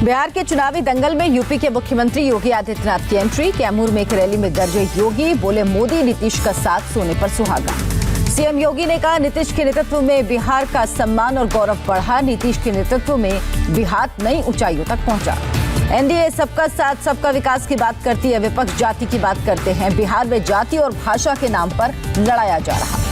बिहार के चुनावी दंगल में यूपी के मुख्यमंत्री योगी आदित्यनाथ की एंट्री। कैमूर में एक रैली में गरजे योगी, बोले मोदी नीतीश का साथ सोने पर सुहागा। सीएम योगी ने कहा नीतीश के नेतृत्व में बिहार का सम्मान और गौरव बढ़ा। नीतीश के नेतृत्व में बिहार नई ऊंचाइयों तक पहुंचा। एनडीए सबका साथ सबका विकास की बात करती है, विपक्ष जाति की बात करते हैं। बिहार में जाति और भाषा के नाम पर लड़ाया जा रहा।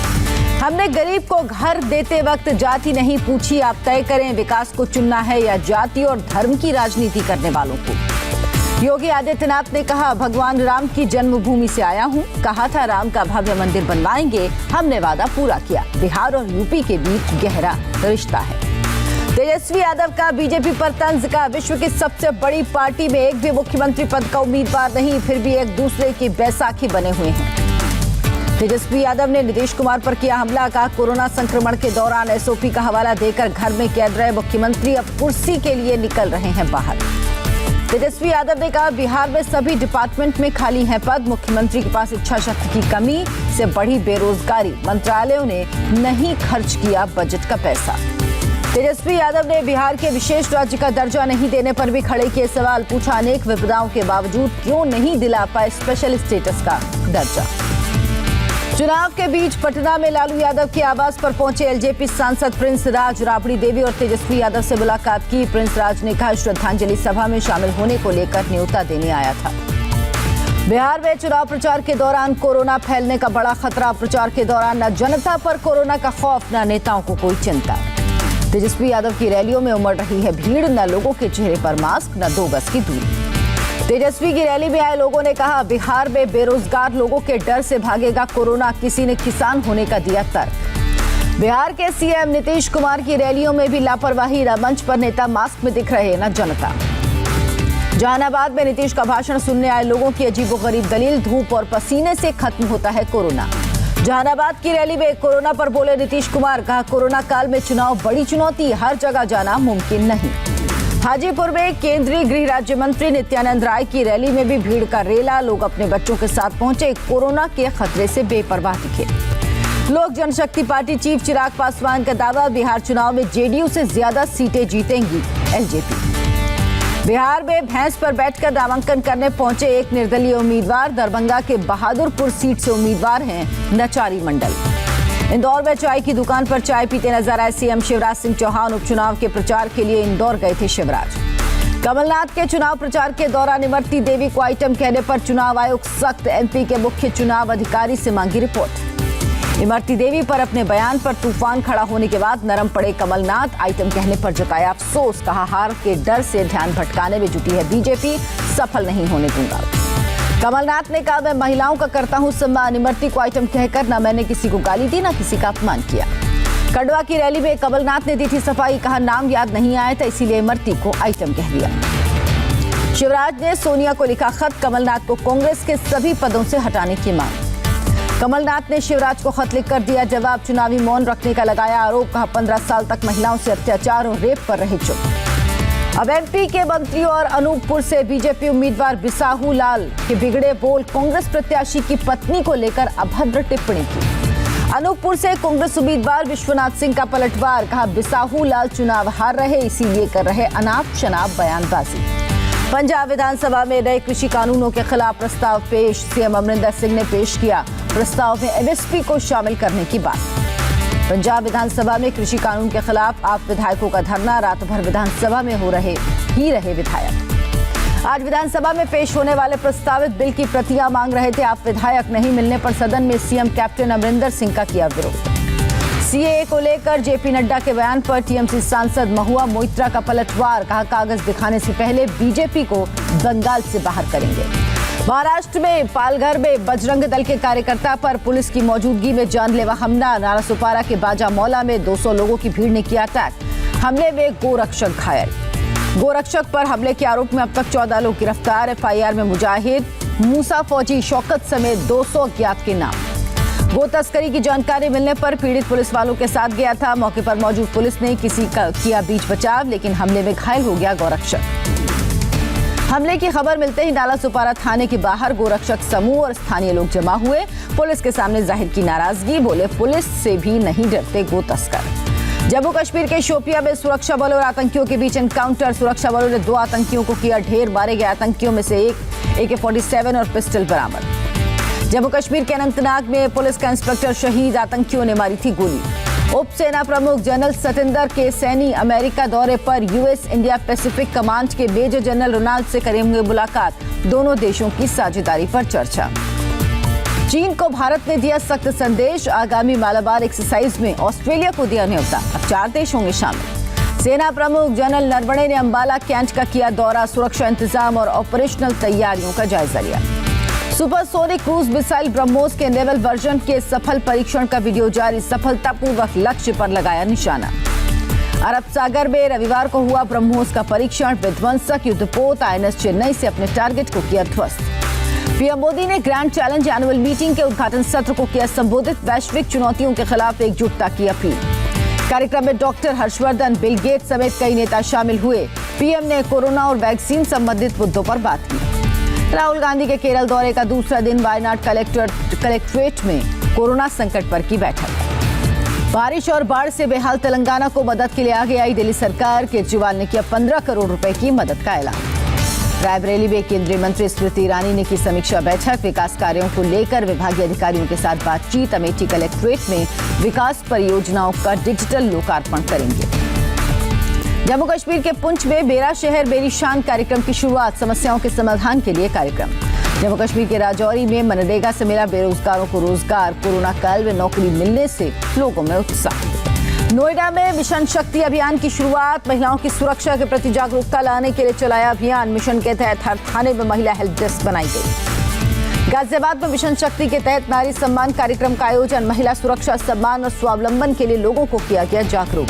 हमने गरीब को घर देते वक्त जाति नहीं पूछी, आप तय करें विकास को चुनना है या जाति और धर्म की राजनीति करने वालों को। योगी आदित्यनाथ ने कहा भगवान राम की जन्मभूमि से आया हूं, कहा था राम का भव्य मंदिर बनवाएंगे, हमने वादा पूरा किया। बिहार और यूपी के बीच गहरा रिश्ता है। तेजस्वी यादव का बीजेपी पर तंज का, विश्व की सबसे बड़ी पार्टी में एक भी मुख्यमंत्री पद का उम्मीदवार नहीं, फिर भी एक दूसरे की बैसाखी बने हुए हैं। तेजस्वी यादव ने नीतीश कुमार पर किया हमला, कहा कोरोना संक्रमण के दौरान एसओपी का हवाला देकर घर में कैद रहे मुख्यमंत्री अब कुर्सी के लिए निकल रहे हैं बाहर। तेजस्वी यादव ने कहा बिहार में सभी डिपार्टमेंट में खाली हैं पद, मुख्यमंत्री के पास इच्छा शक्ति की कमी से बढ़ी बेरोजगारी, मंत्रालयों ने नहीं खर्च किया बजट का पैसा। तेजस्वी यादव ने बिहार के विशेष राज्य का दर्जा नहीं देने पर भी खड़े किए सवाल, पूछा अनेक विपदाओं के बावजूद क्यों नहीं दिला पाए स्पेशल स्टेटस का दर्जा। चुनाव के बीच पटना में लालू यादव के आवास पर पहुंचे एलजेपी सांसद प्रिंस राज, राबड़ी देवी और तेजस्वी यादव से मुलाकात की। प्रिंस राज ने कहा श्रद्धांजलि सभा में शामिल होने को लेकर न्योता देने आया था। बिहार में चुनाव प्रचार के दौरान कोरोना फैलने का बड़ा खतरा, प्रचार के दौरान न जनता पर कोरोना का खौफ न नेताओं को कोई चिंता। तेजस्वी यादव की रैलियों में उमड़ रही है भीड़, न लोगों के चेहरे पर मास्क न 2 गज की दूरी। तेजस्वी की रैली में आए लोगों ने कहा बिहार में बेरोजगार लोगों के डर से भागेगा कोरोना, किसी ने किसान होने का दिया तर्क। बिहार के सीएम नीतीश कुमार की रैलियों में भी लापरवाही, न मंच पर नेता मास्क में दिख रहे न जनता। जहानाबाद में नीतीश का भाषण सुनने आए लोगों की अजीबोगरीब दलील, धूप और पसीने से खत्म होता है कोरोना। जहानाबाद की रैली में कोरोना पर बोले नीतीश कुमार, कहा कोरोना काल में चुनाव बड़ी चुनौती, हर जगह जाना मुमकिन नहीं। हाजीपुर में केंद्रीय गृह राज्य मंत्री नित्यानंद राय की रैली में भी भीड़ का रेला, लोग अपने बच्चों के साथ पहुंचे, कोरोना के खतरे से बेपरवाह दिखे। लोक जनशक्ति पार्टी चीफ चिराग पासवान का दावा, बिहार चुनाव में जेडीयू से ज्यादा सीटें जीतेंगी एलजेपी। बिहार में भैंस पर बैठकर नामांकन करने पहुंचे एक निर्दलीय उम्मीदवार, दरभंगा के बहादुरपुर सीट से उम्मीदवार हैं नचारी मंडल। इंदौर में चाय की दुकान पर चाय पीते नजर आए सीएम शिवराज सिंह चौहान, उपचुनाव के प्रचार के लिए इंदौर गए थे शिवराज। कमलनाथ के चुनाव प्रचार के दौरान इमरती देवी को आइटम कहने पर चुनाव आयोग सख्त, एमपी के मुख्य चुनाव अधिकारी से मांगी रिपोर्ट। इमरती देवी पर अपने बयान पर तूफान खड़ा होने के बाद नरम पड़े कमलनाथ, आइटम कहने पर जताया अफसोस, कहा हार के डर से ध्यान भटकाने में जुटी है बीजेपी, सफल नहीं होने दूंगा। कमलनाथ ने कहा मैं महिलाओं का करता हूं सम्मान, इमरती को आइटम कहकर न मैंने किसी को गाली दी न किसी का अपमान किया। खंडवा की रैली में कमलनाथ ने दी थी सफाई, कहा नाम याद नहीं आया था इसीलिए इमरती को आइटम कह दिया। शिवराज ने सोनिया को लिखा खत, कमलनाथ को कांग्रेस के सभी पदों से हटाने की मांग। कमलनाथ ने शिवराज को खत लिखकर दिया जवाब, चुनावी मौन रखने का लगाया आरोप, कहा 15 साल तक महिलाओं से अत्याचार और रेप पर रहे चुप। अब एमपी के मंत्री और अनूपपुर से बीजेपी उम्मीदवार बिसाहू लाल के बिगड़े बोल, कांग्रेस प्रत्याशी की पत्नी को लेकर अभद्र टिप्पणी की। अनूपपुर से कांग्रेस उम्मीदवार विश्वनाथ सिंह का पलटवार, कहा बिसाहू लाल चुनाव हार रहे इसीलिए कर रहे अनाप शनाप बयानबाजी। पंजाब विधानसभा में नए कृषि कानूनों के खिलाफ प्रस्ताव पेश, सीएम अमरिंदर सिंह ने पेश किया, प्रस्ताव में एमएसपी को शामिल करने की बात। पंजाब विधानसभा में कृषि कानून के खिलाफ आप विधायकों का धरना, रात भर विधानसभा में रहे विधायक। आज विधानसभा में पेश होने वाले प्रस्तावित बिल की प्रतियां मांग रहे थे आप विधायक, नहीं मिलने पर सदन में सीएम कैप्टन अमरिंदर सिंह का किया विरोध। सीएए को लेकर जेपी नड्डा के बयान पर टीएमसी सांसद महुआ मोइत्रा का पलटवार, कहा कागज दिखाने से पहले बीजेपी को बंगाल से बाहर करेंगे। महाराष्ट्र में पालघर में बजरंग दल के कार्यकर्ता पर पुलिस की मौजूदगी में जानलेवा हमला, नारासुपारा के बाजा मौला में 200 लोगों की भीड़ ने किया अटैक, हमले में गोरक्षक घायल। गोरक्षक पर हमले के आरोप में अब तक 14 लोग गिरफ्तार, एफआईआर में मुजाहिद, मूसा फौजी, शौकत समेत 200 अज्ञात के नाम। गो तस्करी की जानकारी मिलने पर पीड़ित पुलिस वालों के साथ गया था, मौके पर मौजूद पुलिस ने किसी का किया बीच बचाव, लेकिन हमले में घायल हो गया गोरक्षक। हमले की खबर मिलते ही नालासोपारा थाने के बाहर गोरक्षक समूह और स्थानीय लोग जमा हुए, पुलिस के सामने जाहिर की नाराजगी, बोले पुलिस से भी नहीं डरते गो तस्कर। जम्मू कश्मीर के शोपिया में सुरक्षा बलों और आतंकियों के बीच एनकाउंटर। सुरक्षा बलों ने 2 आतंकियों को किया ढेर। मारे गए आतंकियों में से एक AK-47 और पिस्टल बरामद। जम्मू कश्मीर के अनंतनाग में पुलिस का इंस्पेक्टर शहीद। आतंकियों ने मारी थी गोली। उप सेना प्रमुख जनरल सतिंदर के सैनी अमेरिका दौरे पर। US इंडिया पैसिफिक कमांड के मेजर जनरल रोनाल्ड से करेंगे मुलाकात। दोनों देशों की साझेदारी पर चर्चा। चीन को भारत ने दिया सख्त संदेश। आगामी मालाबार एक्सरसाइज में ऑस्ट्रेलिया को दिया न्योता। अब 4 देश होंगे शामिल। सेना प्रमुख जनरल नरवणे ने अंबाला कैंट का किया दौरा। सुरक्षा इंतजाम और ऑपरेशनल तैयारियों का जायजा लिया। सुपरसोनिक क्रूज मिसाइल ब्रह्मोस के नेवल वर्जन के सफल परीक्षण का वीडियो जारी। सफलतापूर्वक लक्ष्य पर लगाया निशाना। अरब सागर में रविवार को हुआ ब्रह्मोस का परीक्षण। विध्वंसक युद्धपोत INS चेन्नई से अपने टारगेट को किया ध्वस्त। पीएम मोदी ने ग्रैंड चैलेंज एनुअल मीटिंग के उद्घाटन सत्र को किया संबोधित। वैश्विक चुनौतियों के खिलाफ एकजुटता की अपील। कार्यक्रम में डॉक्टर हर्षवर्धन, बिल गेट्स समेत कई नेता शामिल हुए। पीएम ने कोरोना और वैक्सीन संबंधित मुद्दों पर बात की। राहुल गांधी के केरल दौरे का दूसरा दिन। वायनाड कलेक्ट्रेट में कोरोना संकट पर की बैठक। बारिश और बाढ़ से बेहाल तेलंगाना को मदद के लिए आगे आई दिल्ली सरकार। केजरीवाल ने किया 15 करोड़ रुपए की मदद का ऐलान। रायबरेली में केंद्रीय मंत्री स्मृति ईरानी ने की समीक्षा बैठक। विकास कार्यों को लेकर विभागीय अधिकारियों के साथ बातचीत। अमेठी कलेक्ट्रेट में विकास परियोजनाओं का डिजिटल लोकार्पण करेंगे। जम्मू कश्मीर के पुंछ में मेरा शहर मेरी शान कार्यक्रम की शुरुआत। समस्याओं के समाधान के लिए कार्यक्रम। जम्मू कश्मीर के राजौरी में मनरेगा से मिला बेरोजगारों को रोजगार। कोरोना काल में नौकरी मिलने से लोगों में उत्साह। नोएडा में मिशन शक्ति अभियान की शुरुआत। महिलाओं की सुरक्षा के प्रति जागरूकता लाने के लिए चलाया अभियान। मिशन के तहत हर थाने में महिला हेल्प डेस्क बनाई गई। गाजियाबाद में मिशन शक्ति के तहत नारी सम्मान कार्यक्रम का आयोजन। महिला सुरक्षा, सम्मान और स्वावलंबन के लिए लोगों को किया गया जागरूक।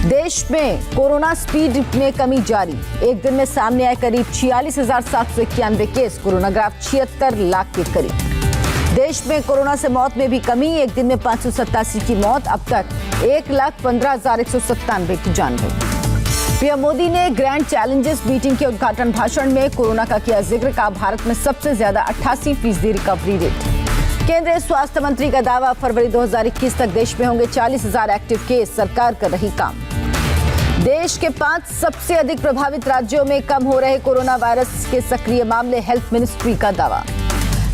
देश में कोरोना स्पीड में कमी जारी। एक दिन में सामने आए करीब 46,791 केस। कोरोना ग्राफ 76 लाख के करीब। देश में कोरोना से मौत में भी कमी। एक दिन में 587 की मौत। अब तक 1,15,197 की जान गई। पीएम मोदी ने ग्रैंड चैलेंजेस मीटिंग के उद्घाटन भाषण में कोरोना का किया जिक्र। का भारत में सबसे ज्यादा 88% रिकवरी रेट। केंद्रीय स्वास्थ्य मंत्री का दावा, फरवरी 2021 तक देश में होंगे 40,000 एक्टिव केस। सरकार कर रही काम। देश के 5 सबसे अधिक प्रभावित राज्यों में कम हो रहे कोरोना वायरस के सक्रिय मामले। हेल्थ मिनिस्ट्री का दावा।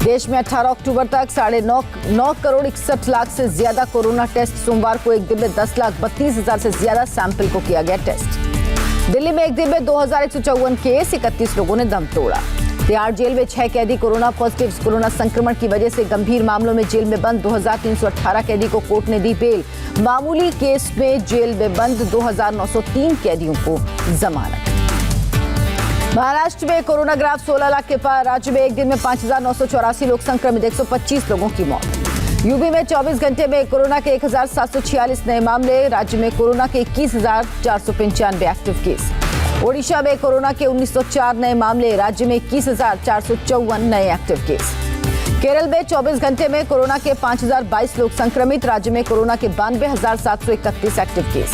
देश में 18 अक्टूबर तक 9.9 करोड़ 61 लाख से ज्यादा कोरोना टेस्ट। सोमवार को एक दिन में 10,32,000 से ज्यादा सैंपल को किया गया टेस्ट। दिल्ली में एक दिन में 2,154 केस। 31 लोगों ने दम तोड़ा। तिहाड़ जेल में 6 कैदी कोरोना पॉजिटिव। कोरोना संक्रमण की वजह से गंभीर मामलों में जेल में बंद 2,318 कैदी को कोर्ट ने दी बेल। मामूली केस में जेल में बंद 2,903 कैदियों को जमानत। महाराष्ट्र में कोरोना ग्राफ 16 लाख के पार। राज्य में एक दिन में 5,984 लोग संक्रमित। 125 लोगों की मौत। यूपी में 24 घंटे में कोरोना के 1,746 नए मामले। राज्य में कोरोना के 21,495 एक्टिव केस। ओडिशा में कोरोना के 1,904 नए मामले। राज्य में 21,454 नए एक्टिव केस। केरल में 24 घंटे में कोरोना के 5,022 लोग संक्रमित। राज्य में कोरोना के 92,731 एक्टिव केस।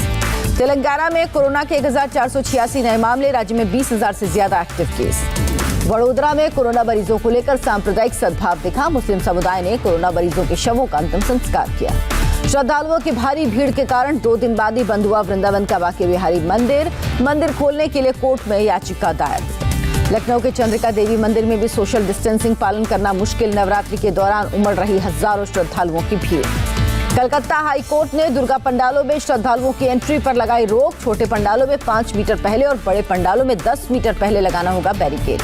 तेलंगाना में कोरोना के 1,486 नए मामले। राज्य में 20,000 से ज्यादा एक्टिव केस। वडोदरा में कोरोना मरीजों को लेकर सांप्रदायिक सद्भाव दिखा। मुस्लिम समुदाय ने कोरोना मरीजों के शवों का अंतिम संस्कार किया। श्रद्धालुओं की भारी भीड़ के कारण 2 दिन बाद ही बंद हुआ वृंदावन का बांके बिहारी मंदिर। मंदिर खोलने के लिए कोर्ट में याचिका दायर। लखनऊ के चंद्रिका देवी मंदिर में भी सोशल डिस्टेंसिंग पालन करना मुश्किल। नवरात्रि के दौरान उमड़ रही हजारों श्रद्धालुओं की भीड़। कलकत्ता हाई कोर्ट ने दुर्गा पंडालों में श्रद्धालुओं की एंट्री पर लगाई रोक। छोटे पंडालों में 5 मीटर पहले और बड़े पंडालों में 10 मीटर पहले लगाना होगा बैरिकेड।